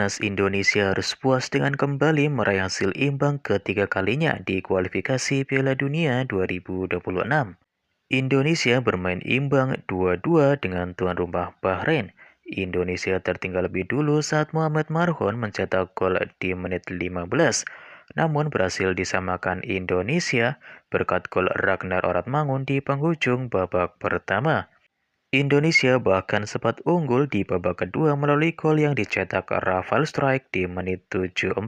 Timnas Indonesia harus puas dengan kembali meraih hasil imbang ketiga kalinya di kualifikasi Piala Dunia 2026. Indonesia bermain imbang 2-2 dengan tuan rumah Bahrain. Indonesia tertinggal lebih dulu saat Muhammad Marhon mencetak gol di menit 15, namun berhasil disamakan Indonesia berkat gol Ragnar Oratmangun di penghujung babak pertama. Indonesia bahkan sempat unggul di babak kedua melalui gol yang dicetak Rafael Strijk di menit 74.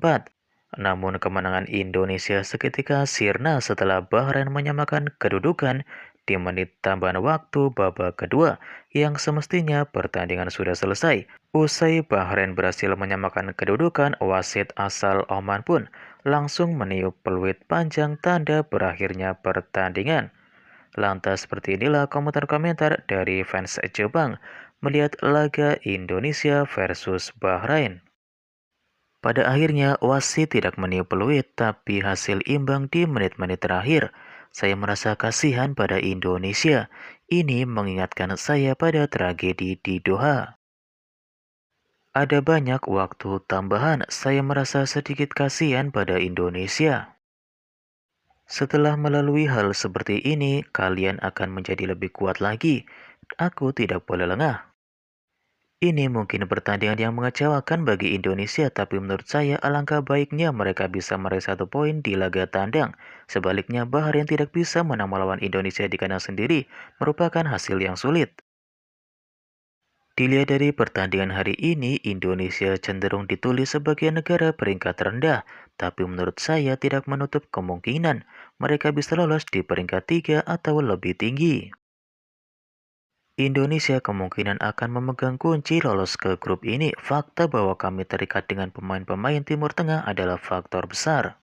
Namun kemenangan Indonesia seketika sirna setelah Bahrain menyamakan kedudukan di menit tambahan waktu babak kedua yang semestinya pertandingan sudah selesai. Usai Bahrain berhasil menyamakan kedudukan, wasit asal Oman pun langsung meniup peluit panjang tanda berakhirnya pertandingan. Lantas seperti inilah komentar-komentar dari fans Jepang melihat laga Indonesia versus Bahrain. Pada akhirnya wasit tidak meniup peluit tapi hasil imbang di menit-menit terakhir. Saya merasa kasihan pada Indonesia. Ini mengingatkan saya pada tragedi di Doha. Ada banyak waktu tambahan, saya merasa sedikit kasihan pada Indonesia. Setelah melalui hal seperti ini, kalian akan menjadi lebih kuat lagi. Aku tidak boleh lengah. Ini mungkin pertandingan yang mengecewakan bagi Indonesia, tapi menurut saya alangkah baiknya mereka bisa meraih 1 poin di laga tandang. Sebaliknya, Bahrain tidak bisa menang melawan Indonesia di kandang sendiri, merupakan hasil yang sulit. Dilihat dari pertandingan hari ini, Indonesia cenderung ditulis sebagai negara peringkat rendah, tapi menurut saya tidak menutup kemungkinan mereka bisa lolos di peringkat 3 atau lebih tinggi. Indonesia kemungkinan akan memegang kunci lolos ke grup ini. Fakta bahwa kami terikat dengan pemain-pemain Timur Tengah adalah faktor besar.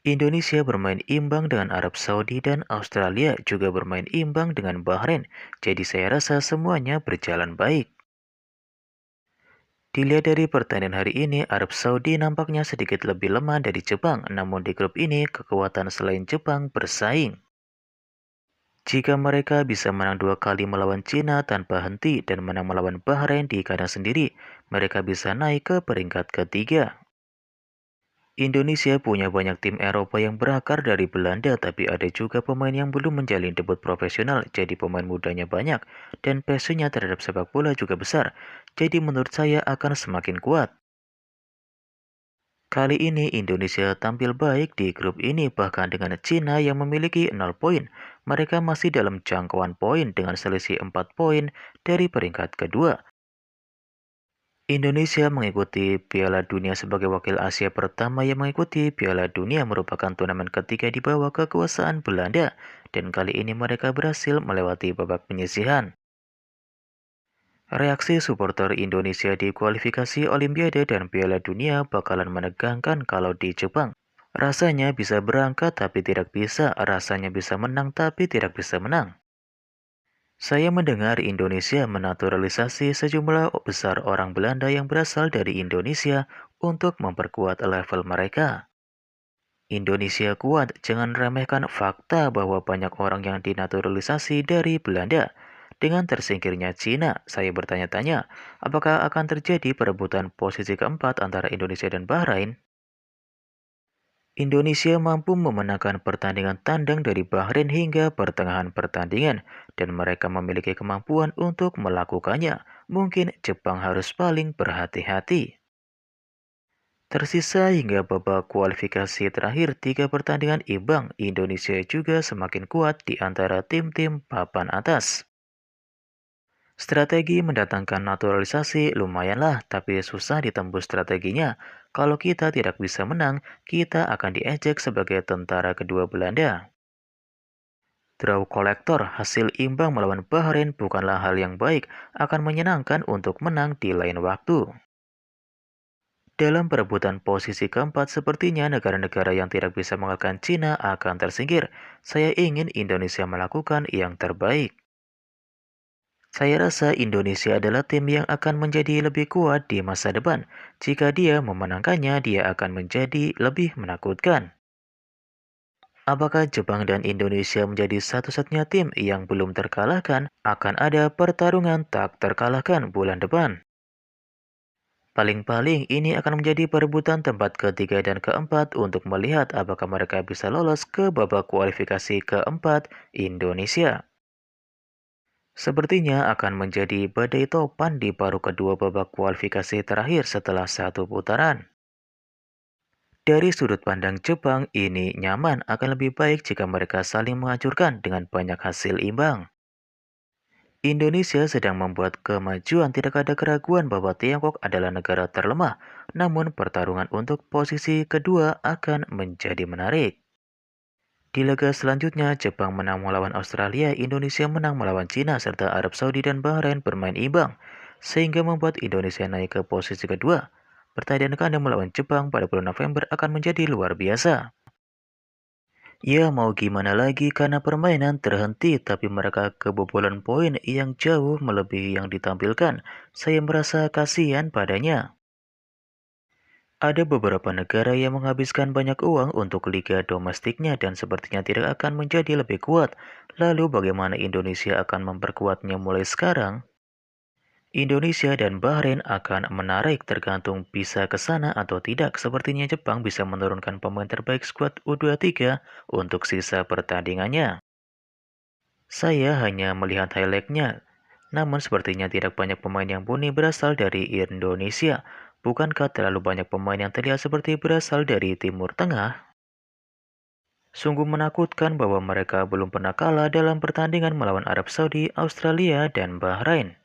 Indonesia bermain imbang dengan Arab Saudi dan Australia juga bermain imbang dengan Bahrain, jadi saya rasa semuanya berjalan baik. Dilihat dari pertandingan hari ini, Arab Saudi nampaknya sedikit lebih lemah dari Jepang, namun di grup ini kekuatan selain Jepang bersaing. Jika mereka bisa menang 2 kali melawan Cina tanpa henti dan menang melawan Bahrain di kandang sendiri, mereka bisa naik ke peringkat ketiga. Indonesia punya banyak tim Eropa yang berakar dari Belanda, tapi ada juga pemain yang belum menjalin debut profesional, jadi pemain mudanya banyak, dan passionnya terhadap sepak bola juga besar, jadi menurut saya akan semakin kuat. Kali ini Indonesia tampil baik di grup ini bahkan dengan Cina yang memiliki 0 poin. Mereka masih dalam jangkauan poin dengan selisih 4 poin dari peringkat kedua. Indonesia mengikuti Piala Dunia sebagai wakil Asia pertama yang mengikuti Piala Dunia merupakan turnamen ketiga di bawah kekuasaan Belanda dan kali ini mereka berhasil melewati babak penyisihan. Reaksi supporter Indonesia di kualifikasi Olimpiade dan Piala Dunia bakalan menegangkan kalau di Jepang. Rasanya bisa berangkat tapi tidak bisa, rasanya bisa menang tapi tidak bisa menang. Saya mendengar Indonesia menaturalisasi sejumlah besar orang Belanda yang berasal dari Indonesia untuk memperkuat level mereka. Indonesia kuat, jangan remehkan fakta bahwa banyak orang yang dinaturalisasi dari Belanda. Dengan tersingkirnya Cina, saya bertanya-tanya, apakah akan terjadi perebutan posisi keempat antara Indonesia dan Bahrain? Indonesia mampu memenangkan pertandingan tandang dari Bahrain hingga pertengahan pertandingan, dan mereka memiliki kemampuan untuk melakukannya. Mungkin Jepang harus paling berhati-hati. Tersisa hingga babak kualifikasi terakhir 3 pertandingan imbang, Indonesia juga semakin kuat di antara tim-tim papan atas. Strategi mendatangkan naturalisasi lumayanlah, tapi susah ditembus strateginya. Kalau kita tidak bisa menang, kita akan diejek sebagai tentara kedua Belanda. Draw kolektor, hasil imbang melawan Bahrain bukanlah hal yang baik, akan menyenangkan untuk menang di lain waktu. Dalam perebutan posisi keempat, sepertinya negara-negara yang tidak bisa mengalahkan Cina akan tersingkir. Saya ingin Indonesia melakukan yang terbaik. Saya rasa Indonesia adalah tim yang akan menjadi lebih kuat di masa depan. Jika dia memenangkannya, dia akan menjadi lebih menakutkan. Apakah Jepang dan Indonesia menjadi satu-satunya tim yang belum terkalahkan? Akan ada pertarungan tak terkalahkan bulan depan. Paling-paling ini akan menjadi perebutan tempat ketiga dan keempat untuk melihat apakah mereka bisa lolos ke babak kualifikasi keempat Indonesia. Sepertinya akan menjadi badai topan di paruh kedua babak kualifikasi terakhir setelah satu putaran. Dari sudut pandang Jepang, ini nyaman akan lebih baik jika mereka saling menghancurkan dengan banyak hasil imbang. Indonesia sedang membuat kemajuan, tidak ada keraguan bahwa Tiongkok adalah negara terlemah, namun pertarungan untuk posisi kedua akan menjadi menarik. Di laga selanjutnya, Jepang menang melawan Australia, Indonesia menang melawan Cina, serta Arab Saudi dan Bahrain bermain imbang, sehingga membuat Indonesia naik ke posisi kedua. Pertandingan kandang melawan Jepang pada bulan November akan menjadi luar biasa. Ya mau gimana lagi karena permainan terhenti tapi mereka kebobolan poin yang jauh melebihi yang ditampilkan. Saya merasa kasihan padanya. Ada beberapa negara yang menghabiskan banyak uang untuk liga domestiknya dan sepertinya tidak akan menjadi lebih kuat. Lalu bagaimana Indonesia akan memperkuatnya mulai sekarang? Indonesia dan Bahrain akan menarik tergantung bisa ke sana atau tidak. Sepertinya Jepang bisa menurunkan pemain terbaik skuad U23 untuk sisa pertandingannya. Saya hanya melihat highlight-nya, namun sepertinya tidak banyak pemain yang murni berasal dari Indonesia. Bukankah terlalu banyak pemain yang terlihat seperti berasal dari Timur Tengah? Sungguh menakutkan bahwa mereka belum pernah kalah dalam pertandingan melawan Arab Saudi, Australia, dan Bahrain.